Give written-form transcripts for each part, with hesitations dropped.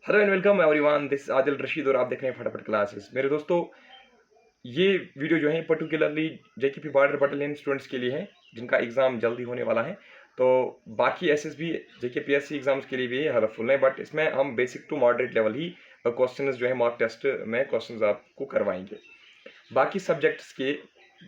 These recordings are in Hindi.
Hello and welcome everyone, this Adil Rashid और आप देख रहे हैं फटाफट क्लासेस। मेरे दोस्तों, ये वीडियो जो है particularly JKP border battalion students के लिए है जिनका एग्ज़ाम जल्दी होने वाला है। तो बाकी एसएसबी जेके पीएससी एग्जाम्स के लिए भी हेल्पफुल है, बट इसमें हम बेसिक टू मॉडरेट लेवल ही क्वेश्चंस जो है मॉक टेस्ट में क्वेश्चंस आपको करवाएंगे। बाकी सब्जेक्ट्स के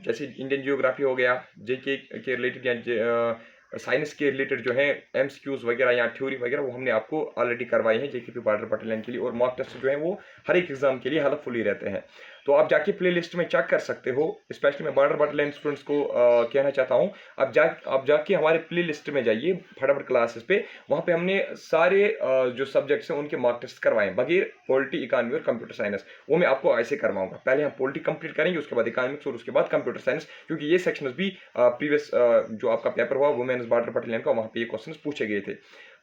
जैसे इंडियन जियोग्राफी हो गया, जेके के रिलेटेड या साइंस के रिलेटेड जो है एमसीक्यूज वगैरह या थ्योरी वगैरह वो हमने आपको ऑलरेडी करवाई है जेके बॉर्डर बटालियन के लिए। और मॉक टेस्ट जो है वो हर एक एग्जाम के लिए हेल्पफुल ही रहते हैं। तो आप जाके प्ले लिस्ट में चेक कर सकते हो। स्पेशली मैं बॉर्डर बटालियन स्टूडेंट्स को कहना चाहता हूँ, आप जाके हमारे प्ले लिस्ट में जाइए फटाफट क्लासेस पे। वहाँ पे हमने सारे जो सब्जेक्ट्स हैं उनके मॉक टेस्ट करवाए बगैर पॉलिटी, इकोनॉमी और कंप्यूटर साइंस। वो मैं आपको ऐसे करवाऊंगा, पहले हम पॉलिटी कंप्लीट करेंगे, उसके बाद इकोनॉमिक्स और उसके बाद कंप्यूटर साइंस, क्योंकि ये सेक्शंस भी प्रीवियस जो आपका पेपर हुआ वुमेन्स बॉर्डर बटालियन का, वहाँ पे ये क्वेश्चंस पूछे गए थे।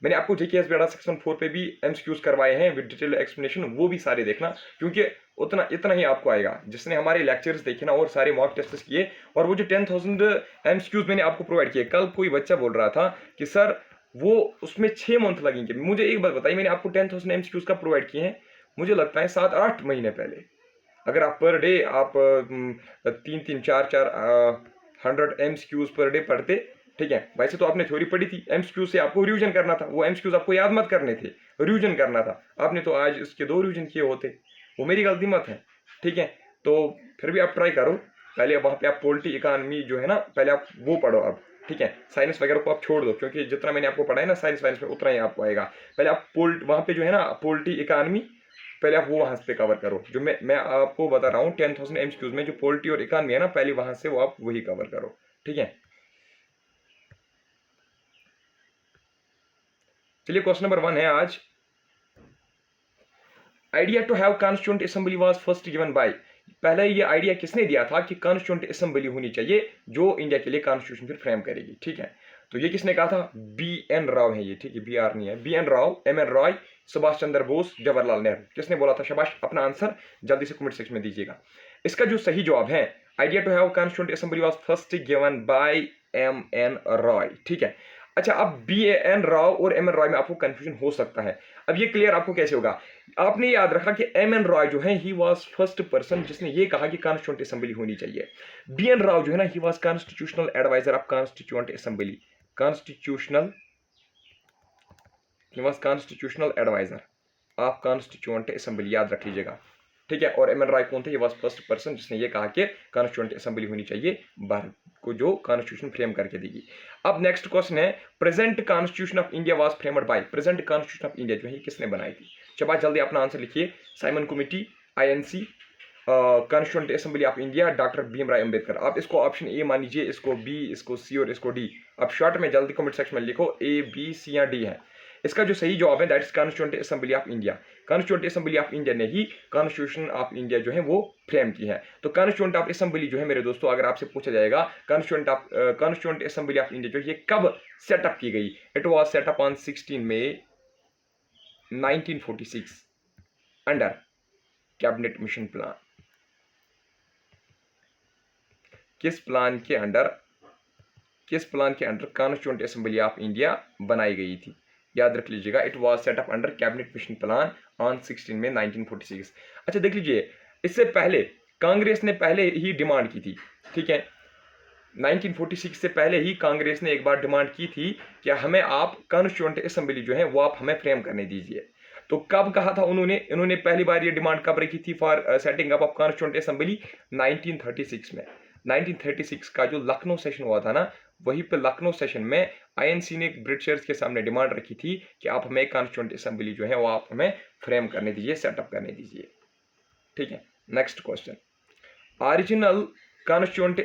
मैंने आपको जेकेएस बेड़ा सेक्शन 4 पे भी एमसीक्यूज करवाए हैं विद डिटेल एक्सप्लेनेशन, वो भी सारे देखना, क्योंकि इतना ही आपको आएगा। जिसने हमारे लेक्चर्स देखे ना और सारे मॉक टेस्ट किए, और वो जो 10,000 एमसीक्यूज मैंने आपको प्रोवाइड किए, कल कोई बच्चा बोल रहा था कि सर वो उसमें 6 मंथ लगेंगे। मुझे एक बात बताइए, मैंने आपको 10,000 एमसीक्यूज का प्रोवाइड किए हैं, मुझे लगता है 7-8 महीने पहले। अगर आप पर डे आप 3-3, 4-4 100 एमसीक्यूज पर डे पढ़ते, ठीक है। वैसे तो आपने थ्योरी पढ़ी थी, एमसीक्यू से आपको रिवीजन करना था, वो एमसीक्यूज आपको याद मत करने थे, रिवीजन करना था। आपने तो आज इसके 2 रिवीजन किए होते, वो मेरी गलती मत है, ठीक है। तो फिर भी आप ट्राई करो, पहले वहाँ पे आप पॉलिटी इकोनॉमी जो है ना, पहले आप वो पढ़ो अब, ठीक है। साइंस वगैरह को आप छोड़ दो, क्योंकि जितना मैंने आपको पढ़ा है ना साइंस वाइंस में उतना ही आपको आएगा। पहले आप वहाँ पे जो है ना पॉलिटी इकोनॉमी, पहले आप वो वहाँ पे कवर करो। जो मैं आपको बता रहा हूँ 10,000 एमसीक्यूज में जो पॉलिटी और इकोनॉमी है ना, पहले वहाँ से वो आप वही कवर करो, ठीक है। चलिए, क्वेश्चन नंबर 1 है आज। Idea to have constituent assembly was first given by. पहले ये आइडिया किसने दिया था कि कॉन्स्टिट्यूएंट असेंबली होनी चाहिए जो इंडिया के लिए कॉन्स्टिट्यूशन फिर फ्रेम करेगी, ठीक है। तो ये किसने कहा था? बी एन राव है ये, ठीक है, बी आर नहीं है, B N Rau, M N Roy, Subhash Chandra Bose, Jawaharlal Nehru. किसने बोला था? शाबाश, अपना आंसर जल्दी से कमेंट सेक्शन में दीजिएगा। इसका जो सही जवाब है, idea to have constituent assembly was first given by M N Roy, ठीक है। अच्छा, अब बी एन राव और एम एन रॉय में आपको कंफ्यूजन हो सकता है। अब ये क्लियर आपको कैसे होगा? आपने याद रखा कि एम एन रॉय जो है ही वाज फर्स्ट पर्सन जिसने ये कहा कि कॉन्स्टिट्यूएंट असेंबली होनी चाहिए। बी एन राव जो है ना, he was constitutional adviser of constituent assembly. Constitutional, he was constitutional adviser of constituent assembly, याद रख लीजिएगा, ठीक है। और एम एन रॉय कौन थे? ये वाज फर्स्ट पर्सन जिसने ये कहा कि कॉन्स्टिट्यूएंट असेंबली होनी चाहिए भारत को, जो कॉन्स्टिट्यूशन फ्रेम करके देगी। अब नेक्स्ट क्वेश्चन है, present constitution of India was framed bye. Present constitution of India जो है किसने बनाई थी? चलो जल्दी अपना आंसर लिखिए। Simon committee, INC, constituent assembly of India, doctor Bhimrao Ambedkar. आप इसको ऑप्शन ए मान लीजिए, इसको बी, इसको सी और इसको डी। आप शॉर्ट में जल्दी कमेंट सेक्शन में लिखो ए, बी, सी या डी है। इसका जो सही जवाब है that is constituent assembly of India. Constituent assembly of India ने ही कॉन्स्टिट्यूशन ऑफ इंडिया जो है वो फ्रेम की है। तो कॉन्स्टिट्यूएंट ऑफ असेंबली जो है मेरे दोस्तों, अगर आपसे पूछा जाएगा कॉन्स्टिट्यूएंट असेंबली ऑफ इंडिया जो ये कब सेटअप की गई, it was set up on 16 May 1946 under cabinet mission plan. किस प्लान के under constituent assembly of India बनाई गई थी? याद रख लीजिएगा, it was set up under cabinet mission plan on 16 May 1946। अच्छा देख लीजिए, इससे पहले कांग्रेस ने पहले ही डिमांड की थी, ठीक है। 1946 से पहले ही कांग्रेस ने एक बार डिमांड की थी कि हमें आप कॉन्स्टिट्यूएंट असेंबली जो है वो आप हमें फ्रेम करने दीजिए। तो कब कहा था इन्होंने पहली बार ये डिमांड कब रखी थी for setting up of constituent assembly? 1936 में। 1936 का जो लखनऊ सेशन हुआ था ना, वहीं पे लखनऊ सेशन में आईएनसी ने ब्रिटिशर्स के सामने डिमांड रखी थी कि आप हमें कॉन्स्टिट्यूएंट असेंबली जो है वो आप हमें फ्रेम करने दीजिए, सेटअप करने दीजिए, ठीक है। Next question, original constituent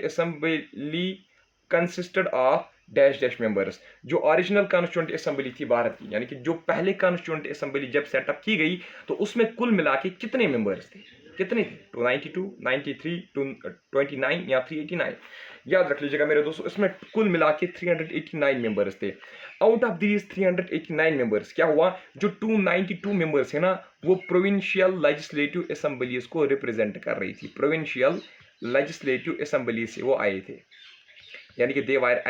assembly consisted of dash dash members. जो ओरिजिनल कॉन्स्टिट्यूएंट असेंबली थी भारत की, यानी कि जो पहले कॉन्स्टिट्यूएंट असेंबली जब सेटअप की गई, तो उसमें कुल मिला के कितने मेंबर्स थे? कितने थे? 292, 93, 229 या 389? याद रख लीजिएगा मेरे दोस्तों, इसमें कुल मिला के 389 मेंबर्स थे। आउट ऑफ दीज 389 मेंबर्स क्या हुआ, जो 292 मेंबर्स है ना, वो प्रोविंशियल लेजिस्लेटिव असेंबलीज को रिप्रेजेंट कर रही थी। प्रोविंशियल लेजिस्लेटिव असेंबली से वो आए थे, यानी कि they were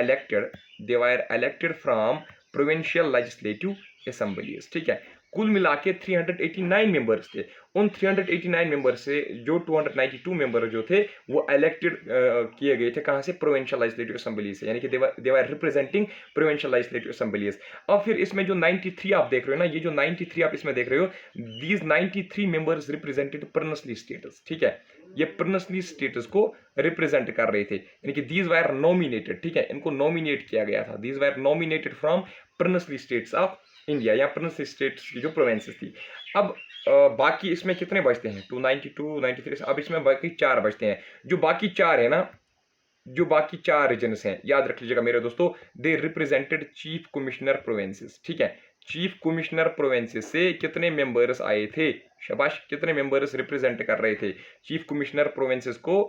elected from provincial legislative assemblies. ठीक है, कुल मिला के 389 मेंबर्स थे। उन 389 मेंबर से जो 292 मेंबर जो थे वो इलेक्टेड किए गए थे कहाँ से, प्रोविंशियल लेजिस्लेटिव असेंबली से, यानी कि they were representing provincial legislative assemblies. अब फिर इसमें जो 93 आप देख रहे हो ना, ये जो 93 आप इसमें देख रहे हो, these 93 members represented princely status. ठीक है, ये प्रिंसली स्टेटस को रिप्रेजेंट कर रहे थे, यानी कि दीज वर नॉमिनेटेड। ठीक है, इनको नॉमिनेट किया गया था, these were nominated from princely states of India, या प्रिंसली स्टेट्स की जो प्रोविंसेस थी। अब बाकी इसमें कितने बचते हैं, 292 93, अब इसमें बाकी 4 बचते हैं। जो बाकी 4 है ना, जो बाकी 4 रीजन्स हैं, याद रख लीजिएगा मेरे दोस्तों, दे रिप्रेजेंटेड चीफ कमिश्नर प्रोविंसेस। ठीक है, चीफ कमिश्नर प्रोविंसेस से कितने मेंबर्स आए थे, शाबाश, कितने मेंबर्स रिप्रेजेंट कर रहे थे चीफ कमिश्नर प्रोविंसेस को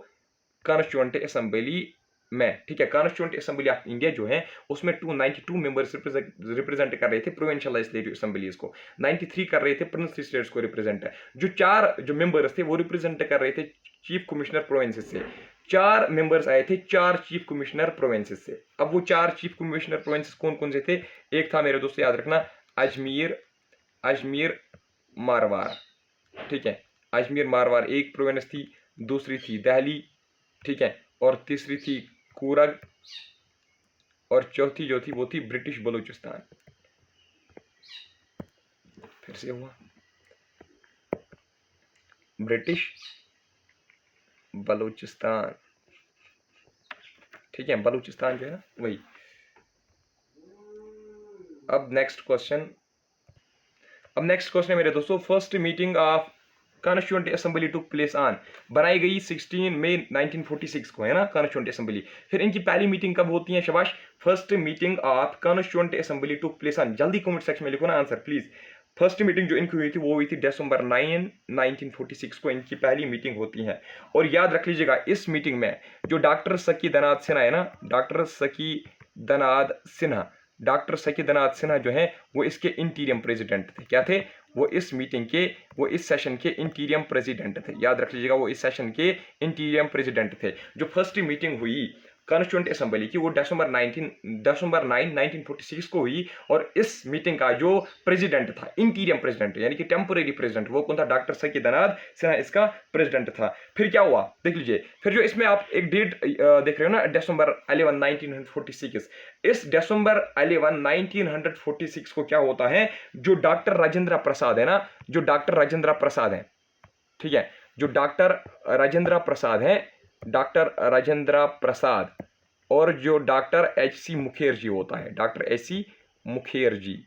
कॉन्स्टिट्यूएंट असेंबली में। ठीक है, कॉन्स्टिट्यूएंट असेंबली ऑफ इंडिया जो है उसमें 292 मेंबर्स रिप्रेजेंट कर रहे थे प्रोविंशियल लेजिस्लेटिव असेंबलीज को, 93 कर रहे थे प्रिंसली स्टेट्स को रिप्रेजेंट। जो 4 जो मेंबर्स थे वो रिप्रेजेंट कर रहे थे चीफ कमिश्नर प्रोविंसेस से। 4 मेंबर्स आए थे 4 चीफ कमिश्नर प्रोविंसेस से। अब वो 4 चीफ कमिश्नर प्रोविंसेस कौन कौन से थे, एक था मेरे दोस्तों याद रखना अजमेर मारवाड़। ठीक है, अजमेर मारवाड़ एक प्रोविंस थी, दूसरी थी दिल्ली, ठीक है, और तीसरी थी कूरग, और चौथी जो थी वो थी ब्रिटिश बलूचिस्तान। फिर से हुआ ब्रिटिश बलूचिस्तान। ठीक है, बलूचिस्तान जो है ना वही। अब नेक्स्ट क्वेश्चन है मेरे दोस्तों, first meeting of constituent assembly took place on, बनाई गई 16 मई 1946 को, है ना कॉन्स्टिट्यूएंट असेंबली। फिर इनकी पहली मीटिंग कब होती है, शाबाश, first meeting of constituent assembly took place on. जल्दी कमेंट सेक्शन में लिखो ना आंसर प्लीज। फर्स्ट मीटिंग जो इनकी हुई थी वो हुई थी दिसंबर 9 1946 को, इनकी पहली मीटिंग होती है। और याद रख लीजिएगा इस मीटिंग में जो डॉक्टर सकीदनाथ सिन्हा है ना, डॉक्टर सकीदनाथ सिन्हा जो है वो इसके इंटीरियम प्रेसिडेंट थे। क्या थे वो, इस सेशन के इंटीरियम प्रेसिडेंट थे। याद रख लीजिएगा वो इस सेशन के इंटीरियम प्रेसिडेंट थे। जो फर्स्ट मीटिंग हुई कॉन्स्टिट्यूएंट असेंबली की वो दिसंबर 9 1946 को हुई, और इस मीटिंग का जो प्रेसिडेंट था, इंटीरियम प्रेसिडेंट यानी कि टेम्पोरेरी प्रेसिडेंट, वो कौन था, डॉक्टर सकीदनाथ सिन्हा इसका प्रेसिडेंट था। फिर क्या हुआ देख लीजिए, फिर जो इसमें आप एक डेट देख रहे हो ना, दिसंबर 11 1946, इस दिसंबर 11 1946 को क्या होता है, जो डॉक्टर राजेंद्र प्रसाद है ना, जो डॉक्टर राजेंद्र प्रसाद है, ठीक है, जो डॉक्टर राजेंद्र प्रसाद और जो डॉक्टर एच.सी. मुखर्जी होता है, डॉक्टर एच.सी. मुखर्जी,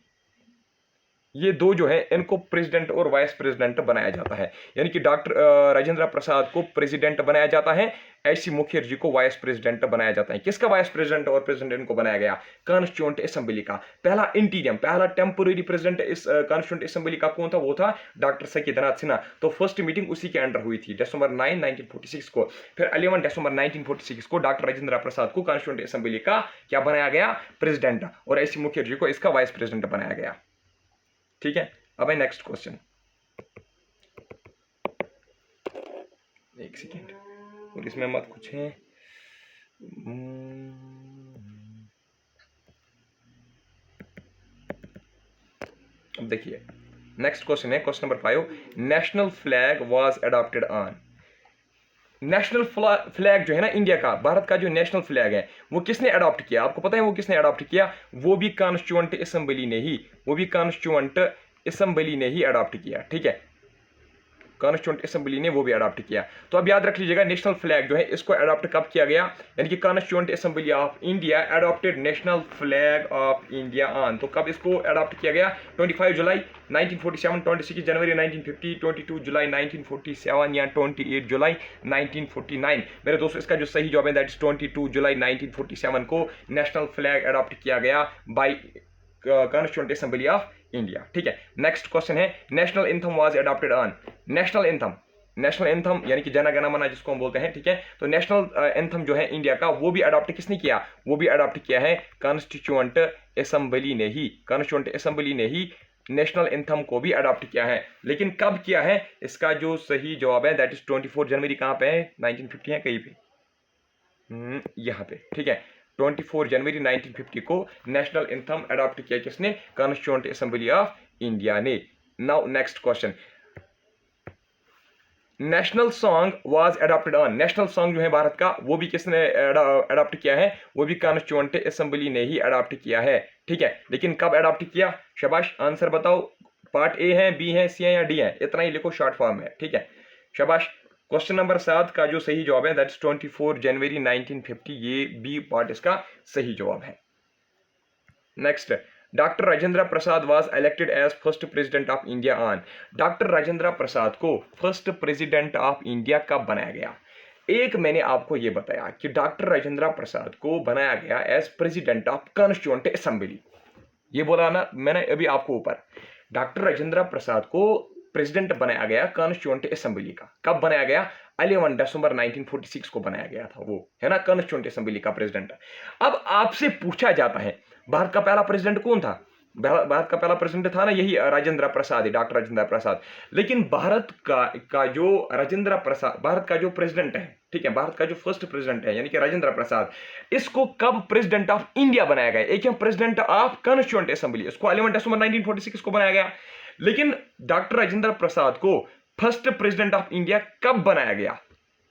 ये दो जो है इनको प्रेसिडेंट और वाइस प्रेसिडेंट बनाया जाता है। यानी कि डॉक्टर राजेंद्र प्रसाद को प्रेसिडेंट बनाया जाता है, एच.सी. मुखर्जी को वाइस प्रेसिडेंट बनाया जाता है। किसका वाइस प्रेसिडेंट और प्रेसिडेंट इनको बनाया गया, कॉन्स्टिट्यूएंट असेंबली का। पहला इंटीरियम, पहला टेम्पोरेरी प्रेसिडेंट इस कॉन्स्टिट्यूएंट असेंबली का कौन था, वो था डॉक्टर सकीदनाथ सिन्हा। तो फर्स्ट मीटिंग उसी के अंडर हुई थी दिसंबर 9 1946 को। फिर 11 दिसंबर 1946 को डॉक्टर राजेंद्र प्रसाद को कॉन्स्टिट्यूएंट असेंबली का क्या बनाया गया, प्रेसिडेंट, और एच.सी. मुखर्जी को इसका वाइस प्रेसिडेंट बनाया गया। ठीक है, अब है नेक्स्ट क्वेश्चन, एक सेकेंड, और इसमें मत कुछ है। अब देखिए नेक्स्ट क्वेश्चन है question number 5, national flag was adopted on. National flag जो है ना इंडिया का, भारत का जो नेशनल फ्लैग है वो किसने अडॉप्ट किया, आपको पता है वो किसने अडॉप्ट किया, वो भी कॉन्स्टिट्यूएंट असेंबली ने ही अडॉप्ट किया। ठीक है, कॉन्स्टिट्यूएंट असेंबली ने वो भी अडॉप्ट किया। तो अब याद रख लीजिएगा नेशनल फ्लैग जो है इसको अडॉप्ट कब किया गया, यानी कि constituent assembly of India adopted national flag of India on. तो कब इसको अडॉप्ट किया गया, 25 जुलाई 1947, 26 जनवरी 1950, 22 जुलाई 1947 या 28 जुलाई 1949। मेरे दोस्तों इसका जो सही जवाब है दैट इज 22 जुलाई 1947 को नेशनल फ्लैग अडॉप्ट किया गया by constituent assembly of India. ठीक है, नेक्स्ट क्वेश्चन है national anthem was adopted on. National anthem यानी कि जन गण मन जिसको हम बोलते हैं, ठीक है, तो नेशनल एंथम जो है इंडिया का वो भी अडॉप्ट किसने किया, वो भी अडॉप्ट किया है कॉन्स्टिट्यूएंट असेंबली ने ही नेशनल एंथम को भी अडॉप्ट किया है। लेकिन कब किया है, इसका जो सही जवाब है दैट इज 24 जनवरी। कहां पे है, 1950 है कहीं पे, यहाँ पे। ठीक है, 24 जनवरी 1950 को नेशनल एंथम अडॉप्ट किया किसने? कॉन्स्टिट्यूएंट असेंबली ऑफ इंडिया ने। Now next question, national song was adopted on, national song जो है भारत का वो भी किसने अडॉप्ट किया है? वो भी कॉन्स्टिट्यूएंट असेंबली ने ही अडॉप्ट किया है। ठीक है, लेकिन कब अडॉप्ट किया? शाबाश, आंसर बताओ। पार्ट ए है, बी है, सी है या डी है? इतना ही लिखो, शॉर्ट फॉर्म है। ठीक है, शाबाश। क्वेश्चन नंबर 7 का जो सही जवाब है दैट इज 24 जनवरी 1950, ये बी पार्ट इसका सही जवाब है। Next, doctor Rajendra Prasad was elected as first president of India on, doctor Rajendra Prasad को फर्स्ट प्रेसिडेंट ऑफ इंडिया कब बनाया गया? एक मैंने आपको यह बताया कि डॉक्टर राजेंद्र प्रसाद को बनाया गया as president of constituent assembly, ये बोला ना मैंने अभी आपको ऊपर। डॉक्टर राजेंद्र प्रसाद को प्रेसिडेंट बनाया गया कॉन्स्टिट्यूएंट असेंबली का। कब बनाया गया? 11 दिसंबर 1946 को बनाया गया था, वो है ना कॉन्स्टिट्यूएंट असेंबली का प्रेसिडेंट। अब आपसे पूछा जाता है भारत का पहला प्रेसिडेंट कौन था? भारत का पहला प्रेसिडेंट था ना यही राजेंद्र प्रसाद, डॉक्टर राजेंद्र प्रसाद। लेकिन भारत का जो राजेंद्र प्रसाद, भारत का जो प्रेसिडेंट है, ठीक है, भारत का जो फर्स्ट प्रेसिडेंट है यानी कि राजेंद्र प्रसाद, इसको कब प्रेसिडेंट ऑफ इंडिया बनाया गया? एक है प्रेसिडेंट ऑफ कॉन्स्टिट्यूएंट असेंबली, इसको 11 दिसंबर 1946 को बनाया गया। लेकिन डॉक्टर राजेंद्र प्रसाद को फर्स्ट प्रेसिडेंट ऑफ इंडिया कब बनाया गया?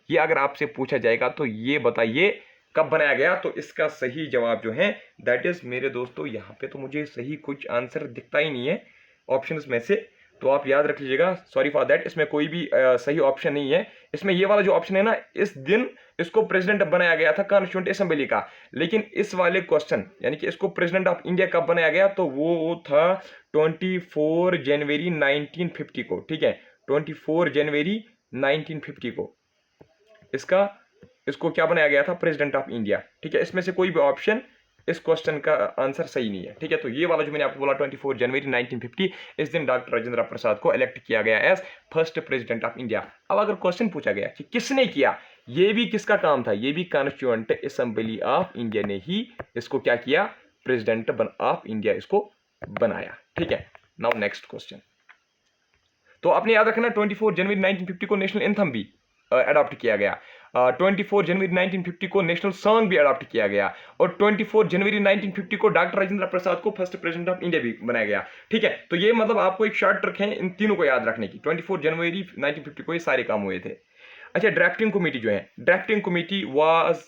ये अगर आपसे पूछा जाएगा तो ये बताइए कब बनाया गया? तो इसका सही जवाब जो है दैट इज मेरे दोस्तों, यहाँ पे तो मुझे सही कुछ आंसर दिखता ही नहीं है ऑप्शंस में से, तो आप याद रख लीजिएगा, सॉरी फॉर दैट, इसमें कोई भी सही ऑप्शन नहीं है। इसमें ये वाला जो ऑप्शन है ना, इस दिन इसको प्रेसिडेंट बनाया गया था कॉन्स्टिट्यूएंट असेंबली का। लेकिन इस वाले क्वेश्चन यानी कि इसको प्रेसिडेंट ऑफ इंडिया कब बनाया गया? तो वो था 24 जनवरी 1950 को। ठीक है, 24 जनवरी 1950 को इसको क्या बनाया गया था? President of India. ठीक है, इसमें से कोई भी ऑप्शन इस क्वेश्चन का आंसर सही नहीं है। ठीक है, तो ये वाला जो मैंने आपको बोला 24 जनवरी 1950, इस दिन डॉक्टर राजेंद्र प्रसाद को इलेक्ट किया गया as first president of India. अब अगर क्वेश्चन पूछा गया कि किसने किया, ये भी किसका काम था? ये भी कॉन्स्टिट्यूएंट असेंबली ऑफ इंडिया ने ही इसको क्या किया? प्रेसिडेंट ऑफ इंडिया इसको बनाया। ठीक है, नाउ नेक्स्ट क्वेश्चन। तो आपने याद रखना 24 जनवरी 1950 को नेशनल एंथम भी अडॉप्ट किया गया, 24 जनवरी 1950 को नेशनल सॉन्ग भी अडॉप्ट किया गया, और 24 जनवरी 1950 को डॉक्टर राजेंद्र प्रसाद को फर्स्ट प्रेसिडेंट ऑफ इंडिया भी बनाया गया। ठीक है, तो ये मतलब आपको एक शॉर्ट ट्रिक है इन तीनों को याद रखने की। 24 जनवरी 1950 को ये सारे काम हुए थे। अच्छा, ड्राफ्टिंग कमेटी जो है, drafting committee was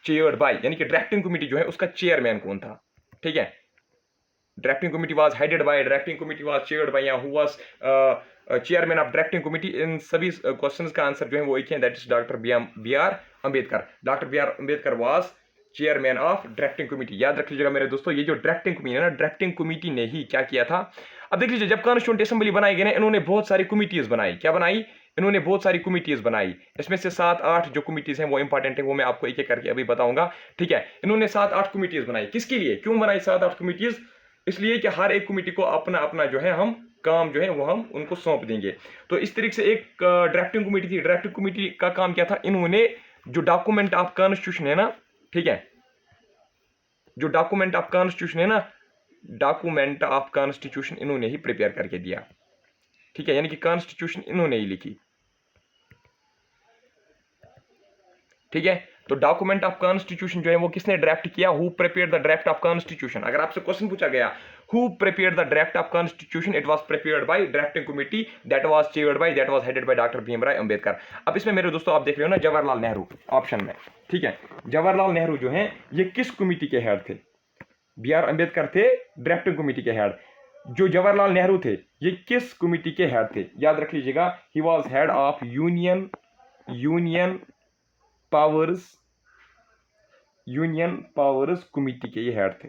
chaired bye, यानी कि ड्राफ्टिंग कमेटी जो है उसका चेयरमैन कौन था? ठीक है, drafting committee was headed by, drafting committee was chaired by, या who was chairman of drafting committee, इन सभी क्वेश्चंस का आंसर जो है वो एक है, that is doctor B R Ambedkar. Doctor B R Ambedkar was chairman of drafting committee. याद रख लीजिएगा मेरे दोस्तों, ये जो ड्राफ्टिंग कमेटी है ना, ड्राफ्टिंग कमेटी ने ही क्या किया था? अब देख लीजिए, जब कॉन्स्टिट्यूएंट असेंबली बनाई गई ना, इन्होंने बहुत सारी कमिटीज बनाई। क्या बनाई? इन्होंने बहुत सारी कमिटीज बनाई। इसमें से 7-8 जो कमिटीज हैं वो इंपॉर्टेंट है, वो मैं आपको एक एक करके अभी बताऊंगा। ठीक है, इन्होंने 7-8 कमिटीज बनाई। किसके लिए, क्यों बनाई 7-8 कमिटीज? इसलिए कि हर एक कमेटी को अपना अपना जो है हम काम जो है वो हम उनको सौंप देंगे। तो इस तरीके से एक ड्राफ्टिंग कमेटी थी। ड्राफ्टिंग कमेटी का काम क्या था? इन्होंने जो डॉक्यूमेंट ऑफ कॉन्स्टिट्यूशन है ना, ठीक है, जो डॉक्यूमेंट ऑफ कॉन्स्टिट्यूशन है ना, डॉक्यूमेंट ऑफ कॉन्स्टिट्यूशन इन्होंने ही प्रिपेयर करके दिया। ठीक है, यानी कि कॉन्स्टिट्यूशन इन्होंने ही लिखी। ठीक है, तो डॉक्यूमेंट ऑफ कॉन्स्टिट्यूशन जो है वो किसने ड्राफ्ट किया? Who prepared the draft of constitution. अगर आपसे क्वेश्चन पूछा गया who prepared the draft of constitution, it was prepared by drafting committee that was chaired bye, that was headed by doctor Bhimrao Ambedkar. अब इसमें मेरे दोस्तों आप देख रहे हो ना जवाहरलाल नेहरू ऑप्शन में। ठीक है, जवाहरलाल नेहरू जो है ये किस कमेटी के हेड थे? बी आर अम्बेडकर थे ड्राफ्टिंग कमेटी के हेड। जो जवाहरलाल नेहरू थे ये किस कमेटी के हेड थे? याद रख लीजिएगा, he was head of union powers committee के ये हेड थे।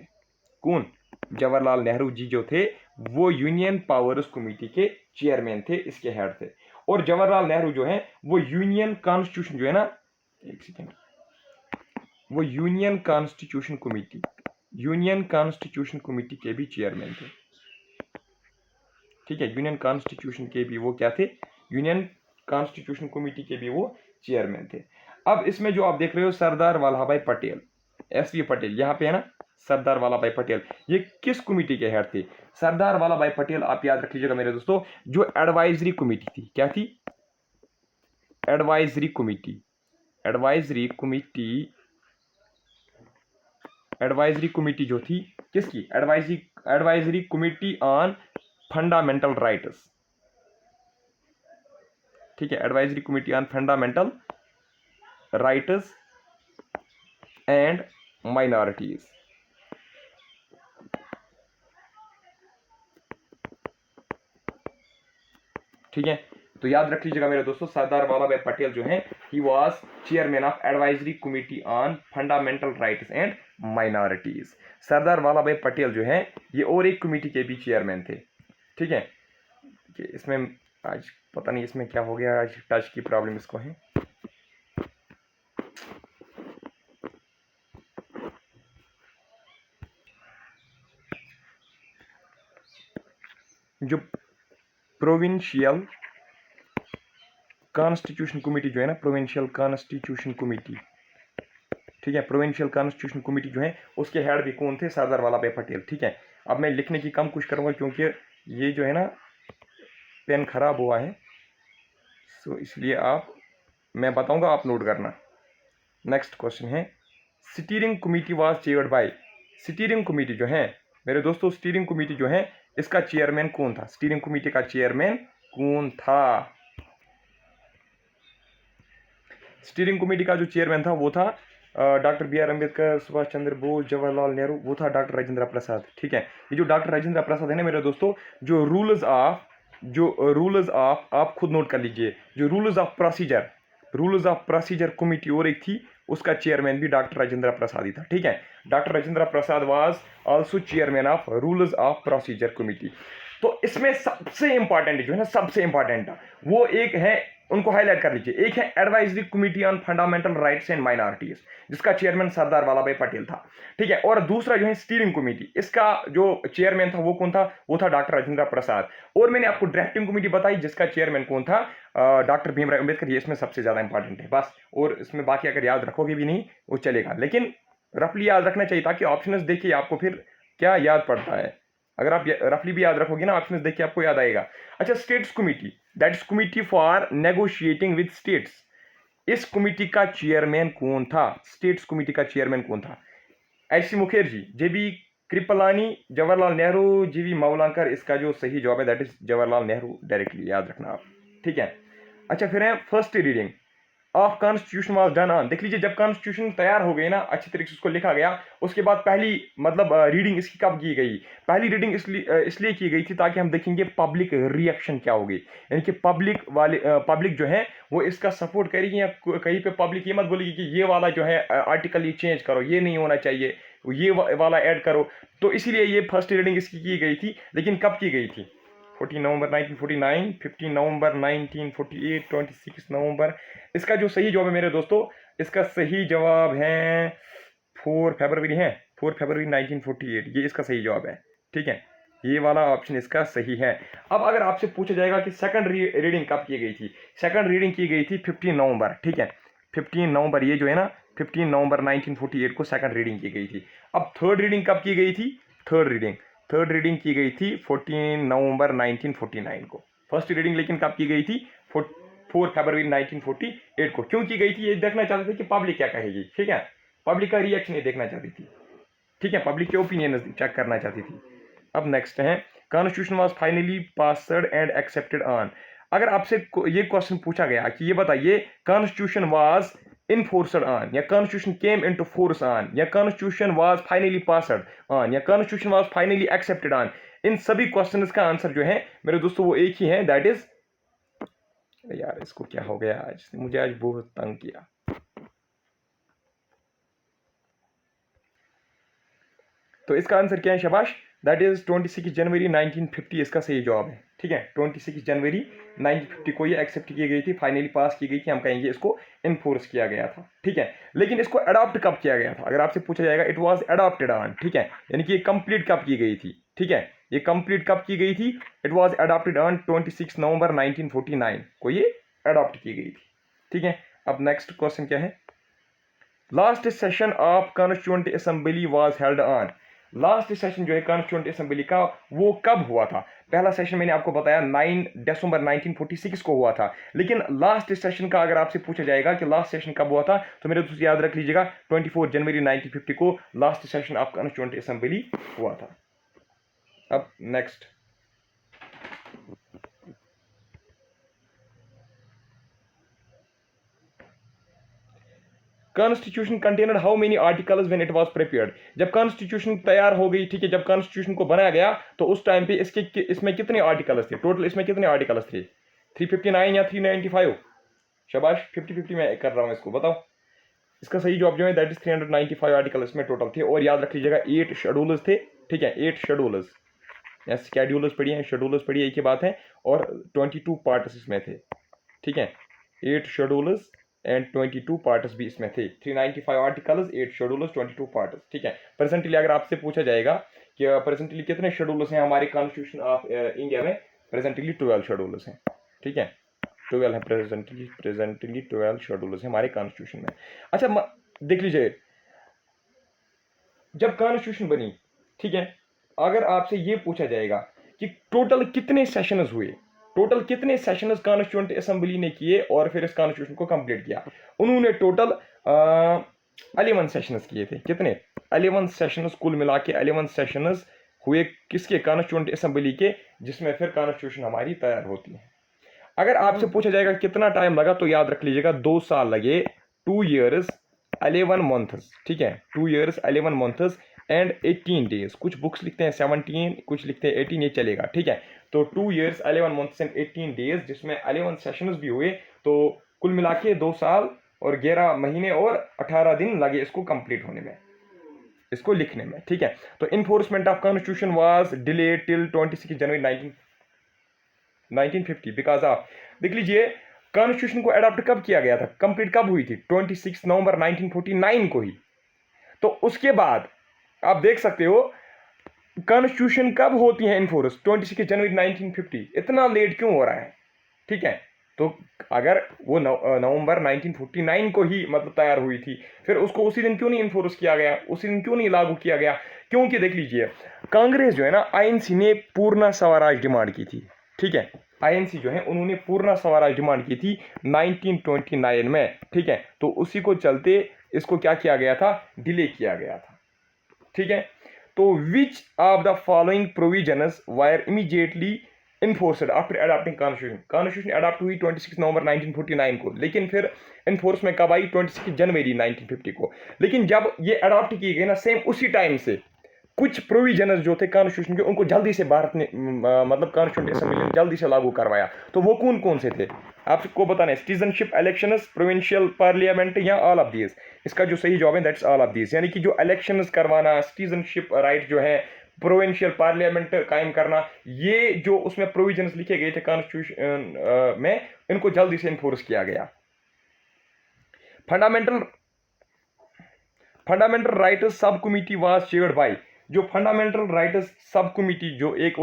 कौन? जवाहरलाल नेहरू जी जो थे वो यूनियन पावर्स कमेटी के चेयरमैन थे, इसके हेड थे। और जवाहरलाल नेहरू जो है वो यूनियन कॉन्स्टिट्यूशन जो है ना, एक सेकेंड, वो यूनियन कॉन्स्टिट्यूशन कमेटी के भी चेयरमैन थे। ठीक है, यूनियन कॉन्स्टिट्यूशन के भी वो क्या थे? यूनियन कॉन्स्टिट्यूशन कमेटी के भी वो चेयरमैन थे। अब इसमें जो आप देख रहे हो सरदार वल्लभ भाई पटेल, एसवी पटेल यहाँ पे है ना, सरदार वल्लभ भाई पटेल, ये किस कमेटी के हेड थे? सरदार वल्लभ भाई पटेल, आप याद रख लीजिएगा मेरे दोस्तों, जो एडवाइजरी कमेटी थी, क्या थी? एडवाइजरी कमेटी एडवाइजरी कमेटी जो थी किसकी, advisory committee on fundamental rights, ठीक है, advisory committee on fundamental rights and minorities. ठीक है, तो याद रख लीजिएगा मेरे दोस्तों, सरदार वल्लभ भाई पटेल जो हैं he was chairman of advisory committee on fundamental rights and minorities. Sardar Vallabh Bhai Patel जो हैं ये और एक कमेटी के भी चेयरमैन थे। ठीक है, इसमें आज पता नहीं इसमें क्या हो गया, आज टच की प्रॉब्लम इसको है। जो प्रोविंशियल कॉन्स्टिट्यूशन कमेटी जो है ना, प्रोविंशियल कॉन्स्टिट्यूशन कमेटी, ठीक है, प्रोविंशियल कॉन्स्टिट्यूशन कमेटी जो है उसके हेड भी कौन थे, सरदार वल्लभ भाई पटेल। ठीक है, अब मैं लिखने की कम कोशिश करूंगा क्योंकि ये जो है ना पेन खराब हुआ है, सो इसलिए मैं बताऊंगा, आप नोट करना। नेक्स्ट क्वेश्चन है, steering committee was chaired bye, steering committee जो है मेरे दोस्तों, स्टीयरिंग कमेटी जो है इसका चेयरमैन कौन था, स्टीयरिंग कमेटी का चेयरमैन कौन था। स्टीयरिंग कमेटी का जो चेयरमैन था वो था डॉक्टर बी.आर. अम्बेडकर, सुभाष चंद्र बोस, जवाहरलाल नेहरू, वो था डॉक्टर राजेंद्र प्रसाद। ठीक है, ये जो डॉक्टर राजेंद्र प्रसाद है ना मेरे दोस्तों, जो रूल्स ऑफ आप खुद नोट कर लीजिए, जो रूल्स ऑफ प्रोसीजर कमेटी और एक थी, उसका चेयरमैन भी डॉक्टर राजेंद्र प्रसाद ही था। ठीक है, doctor Rajendra Prasad was also chairman of rules of procedure committee. तो इसमें सबसे इंपॉर्टेंट जो है ना, सबसे इंपॉर्टेंट वो एक है, उनको हाईलाइट कर लीजिए। एक है advisory committee on fundamental rights and minorities, जिसका चेयरमैन सरदार वल्लभ भाई पटेल था। ठीक है, और दूसरा जो है स्टीयरिंग कमेटी, इसका जो चेयरमैन था वो कौन था, वो था डॉक्टर राजेंद्र प्रसाद। और मैंने आपको ड्राफ्टिंग कमेटी बताई जिसका चेयरमैन कौन था, डॉक्टर भीमराव अम्बेडकर। ये इसमें सबसे ज्यादा इंपॉर्टेंट है बस, और इसमें बाकी अगर याद रखोगे भी नहीं वो चलेगा, लेकिन रफली याद रखना चाहिए ताकि ऑप्शंस देखिए आपको फिर क्या याद पड़ता है। अगर आप रफली भी याद रखोगे ना, ऑप्शंस देख के आपको याद आएगा। अच्छा, states committee, that is committee for negotiating with states, इस कमेटी का चेयरमैन कौन था, स्टेट्स कमेटी का चेयरमैन कौन था, ऐसी मुखर्जी, जेबी कृपलानी, जवाहरलाल नेहरू, जीवी मावलंकर। इसका जो सही जवाब है that is Jawaharlal Nehru, directly याद रखना आप। ठीक है, अच्छा फिर है first reading of constitution was done on, देख लीजिए जब कॉन्स्टिट्यूशन तैयार हो गई ना, अच्छी तरीके से उसको लिखा गया, उसके बाद पहली रीडिंग इसकी कब की गई, पहली रीडिंग इसलिए की गई थी ताकि हम देखेंगे पब्लिक रिएक्शन क्या होगी, यानी कि पब्लिक जो है वो इसका सपोर्ट करेगी, या कहीं पे पब्लिक ये मत बोलेगी कि ये वाला जो है आर्टिकल ये चेंज करो, ये नहीं होना चाहिए, ये वाला ऐड करो। तो इसीलिए ये फर्स्ट रीडिंग इसकी की गई थी, लेकिन कब की गई थी, 14 नवंबर 1949, 15 नवंबर 1948, 26 नवंबर। इसका जो सही जवाब है मेरे दोस्तों, इसका सही जवाब है 4 फरवरी है, 4 फरवरी 1948, ये इसका सही जवाब है। ठीक है, ये वाला ऑप्शन इसका सही है। अब अगर आपसे पूछा जाएगा कि सेकंड रीडिंग कब की गई थी, सेकंड रीडिंग की गई थी 15 नवंबर। ठीक है, 15 नवंबर, ये जो है ना 15 नवंबर 1948 को सेकंड रीडिंग की गई थी। अब थर्ड रीडिंग कब की गई थी, थर्ड रीडिंग की गई थी 14 नवंबर 1949 को। फर्स्ट रीडिंग लेकिन कब की गई थी, 4 फरवरी 1948 को। क्यों की गई थी, ये देखना चाहते थे कि पब्लिक क्या कहेगी। ठीक है, पब्लिक का रिएक्शन ये देखना चाहती थी। ठीक है, पब्लिक के ओपिनियन चेक करना चाहती थी। अब नेक्स्ट है, constitution was finally passed and accepted on. अगर आपसे ये क्वेश्चन पूछा गया कि ये बताइए कॉन्स्टिट्यूशन वाज enforced on, या constitution came into force on, या constitution was finally passed on, या constitution was finally accepted on, इन सभी क्वेश्चंस का आंसर जो है मेरे दोस्तों वो एक ही है, दैट इज, यार इसको क्या हो गया आज, मुझे आज बहुत तंग किया। तो इसका आंसर क्या है, शाबाश, दैट इज 26 जनवरी 1950 इसका सही जवाब है। ठीक है, 26 जनवरी 1950 को ये एक्सेप्ट की गई थी, फाइनली पास की गई थी, हम कहेंगे इसको इनफोर्स किया गया था। ठीक है, लेकिन इसको अडॉप्ट कब किया गया था, अगर आपसे पूछा जाएगा, इट वाज अडॉप्टेड ऑन। ठीक है, यानी कि ये कंप्लीट कब की गई थी। ठीक है, ये कंप्लीट कब की गई थी, इट वाज अडॉप्टेड ऑन 26 नवंबर 1949 को ये अडॉप्ट की गई थी। ठीक है, अब नेक्स्ट क्वेश्चन क्या है, last session of constituent assembly was held on. Last session जो है कॉन्स्टिट्यूएंट असेंबली का वो कब हुआ था? पहला सेशन मैंने आपको बताया 9 दिसंबर 1946 को हुआ था, लेकिन लास्ट सेशन का अगर आपसे पूछा जाएगा कि लास्ट सेशन कब हुआ था, तो मेरे दोस्त याद रख लीजिएगा 24 जनवरी 1950 को last session of constituent assembly हुआ था। अब next, constitution contained how many articles when it was prepared? जब कॉन्स्टिट्यूशन तैयार हो गई, ठीक है, जब कॉन्स्टिट्यूशन को बनाया गया तो उस टाइम पे इसमें कितने आर्टिकल्स थे टोटल? इसमें कितने आर्टिकल्स थे? 359 या 395? शाबाश, 50-50 में कर रहा हूँ इसको, बताओ। इसका सही जवाब जो है दैट इज 395 आर्टिकल इसमें टोटल थे। और याद रख लीजिएगा 8 शेड्यूल्स थे, ठीक है, 8 शेड्यूल्स या स्केड्यूल्स पढ़िए हैं, शेड्यूल्स पढ़िए, एक ही बात है। और 22 पार्ट्स इसमें थे, ठीक है, 8 शेड्यूल्स एंड 22 पार्ट्स भी इसमें थे। 395 आर्टिकल्स, 8 शेड्यूल्स, 22 पार्ट्स, ठीक है। प्रेजेंटली अगर आपसे पूछा जाएगा कि प्रेजेंटली कितने शेड्यूल्स हैं हमारे कॉन्स्टिट्यूशन ऑफ इंडिया में, प्रेजेंटली 12 शेड्यूल्स हैं, ठीक है, 12 है प्रेजेंटली 12 शेड्यूल्स हैं हमारे कॉन्स्टिट्यूशन में। अच्छा देख लीजिए, जब कॉन्स्टिट्यूशन बनी, ठीक है, अगर आपसे ये पूछा जाएगा कि टोटल कितने सेशंस हुए, टोटल कितने सेशंस कॉन्स्टिट्यूएंट असेंबली ने किए और फिर इस कॉन्स्टिट्यूशन को कंप्लीट किया, उन्होंने टोटल 11 सेशंस किए थे। कितने? 11 सेशंस, कुल मिला के 11 सेशंस हुए किसके? कॉन्स्टिट्यूएंट असेंबली के, जिसमें फिर कॉन्स्टिट्यूशन हमारी तैयार होती है। अगर आपसे पूछा जाएगा कितना टाइम लगा, तो याद रख लीजिएगा 2 साल लगे, 2 years 11 months, ठीक है, 2 years 11 months एंड 18 days। कुछ बुक्स लिखते हैं 17, कुछ लिखते हैं 18, ये चलेगा, ठीक है। तो 2 years 11 months एंड 18 days, जिसमें 11 सेशंस भी हुए, तो कुल मिला के 2 साल और 11 महीने और 18 दिन लगे इसको कंप्लीट होने में, इसको लिखने में, ठीक है। तो enforcement of constitution was delayed till 26 January 1950 because of, देख लीजिए, कॉन्स्टिट्यूशन को अडॉप्ट कब किया गया था, कंप्लीट कब हुई थी? 26 नवंबर 1949 को ही। तो उसके बाद आप देख सकते हो कॉन्स्टिट्यूशन कब होती है इन्फोर्स? 26 जनवरी 1950। इतना लेट क्यों हो रहा है, ठीक है। तो अगर वो नवंबर 1949 को ही मतलब तैयार हुई थी, फिर उसको उसी दिन क्यों नहीं इन्फोर्स किया गया, उसी दिन क्यों नहीं लागू किया गया? क्योंकि देख लीजिए, कांग्रेस जो है ना, आईएनसी ने पूर्ण स्वराज डिमांड की थी, ठीक है, आईएनसी जो है उन्होंने पूर्ण स्वराज डिमांड की थी 1929 में, ठीक है। तो उसी को चलते इसको क्या किया गया था? डिले किया गया था, ठीक है। तो which of the following provisions were immediately enforced after adopting constitution? Constitution adopt हुई 26 नवंबर 1949 को, लेकिन फिर इन्फोर्स में कब आई? 26 जनवरी 1950 को। लेकिन जब ये अडॉप्ट की गई ना, सेम उसी टाइम से कुछ प्रोविजनस जो थे कॉन्स्टिट्यूशन के, उनको जल्दी से भारत ने मतलब कॉन्स्टिट्यूंट असेंबली ने जल्दी से लागू करवाया। तो वो कौन कौन से थे आपको बताना है? सिटीजनशिप, इलेक्शंस, प्रोविंशियल पार्लियामेंट या ऑल ऑफ दीज? इसका जो सही जवाब है दैट्स ऑल ऑफ दीज, यानी कि जो इलेक्शंस करवाना, सिटीजनशिप राइट जो है, प्रोविंशियल पार्लियामेंट कायम करना, ये जो उसमें प्रोविजंस लिखे गए थे कॉन्स्टिट्यूशन में, इनको जल्दी से इन्फोर्स किया गया। फंडामेंटल राइट्स सब कमिटी वाज चेयर्ड बाय, जो फंडामेंटल राइट्स सब कमिटी, जो एक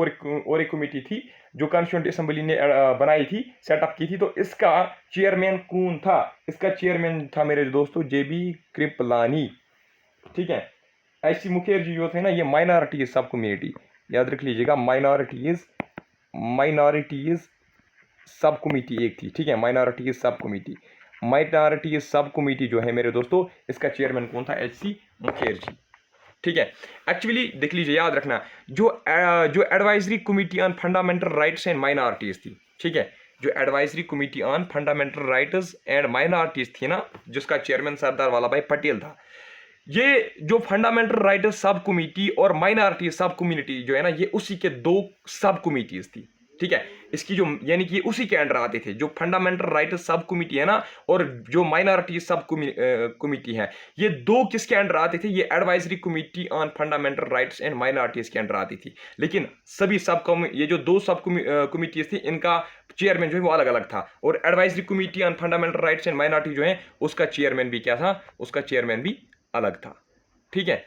कमिटी थी जो कॉन्स्टिट्यूएंट असेंबली ने बनाई थी, सेटअप की थी, तो इसका चेयरमैन कौन था? इसका चेयरमैन था मेरे दोस्तों JB कृपलानी, ठीक है। ऐसी मुखर्जी जो थे ना, ये माइनॉरिटीज सब कम्युनिटी, याद रख लीजिएगा, माइनॉरिटीज सब कमिटी एक थी, ठीक है, माइनॉरिटीज सब कमिटी जो है मेरे दोस्तों, इसका चेयरमैन कौन था? HC मुखर्जी, ठीक है। एक्चुअली देख लीजिए, याद रखना, जो advisory committee on fundamental rights and minorities थी, ठीक है, जो advisory committee on fundamental rights and minorities थी ना, जिसका चेयरमैन सरदार वल्लभ भाई पटेल था, ये जो फंडामेंटल राइट्स सब कमिटी और माइनॉरिटी सब कम्युनिटी जो है ना, ये उसी के 2 सब कमिटीज थी, ठीक है। इसकी जो, यानी कि उसी के अंडर आते थे, जो फंडामेंटल राइट्स सब कमिटी है ना, और जो माइनॉरिटी सब कमिटी है, ये 2 किसके अंडर आते थे? ये advisory committee on fundamental rights and minorities के अंडर आती थी। लेकिन सभी ये जो 2 सब कमिटीज थी, इनका चेयरमैन जो है वो अलग अलग था, और advisory committee on fundamental rights and minority जो है, उसका चेयरमैन भी क्या था? उसका चेयरमैन भी अलग था, ठीक है।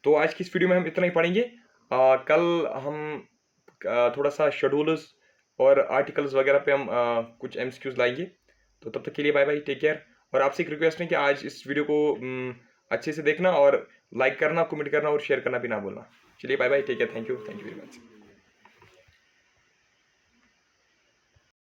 तो आज की इस वीडियो में हम इतना ही पढ़ेंगे। कल हम थोड़ा सा शेड्यूल्स और आर्टिकल्स वगैरह पे हम कुछ MCQs लाएंगे। तो तब तक के लिए बाय बाय, टेक केयर, और आपसे एक रिक्वेस्ट है कि आज इस वीडियो को अच्छे से देखना और लाइक करना, कमेंट करना और शेयर करना भी ना भूलना। चलिए bye bye, take care, thank you very much.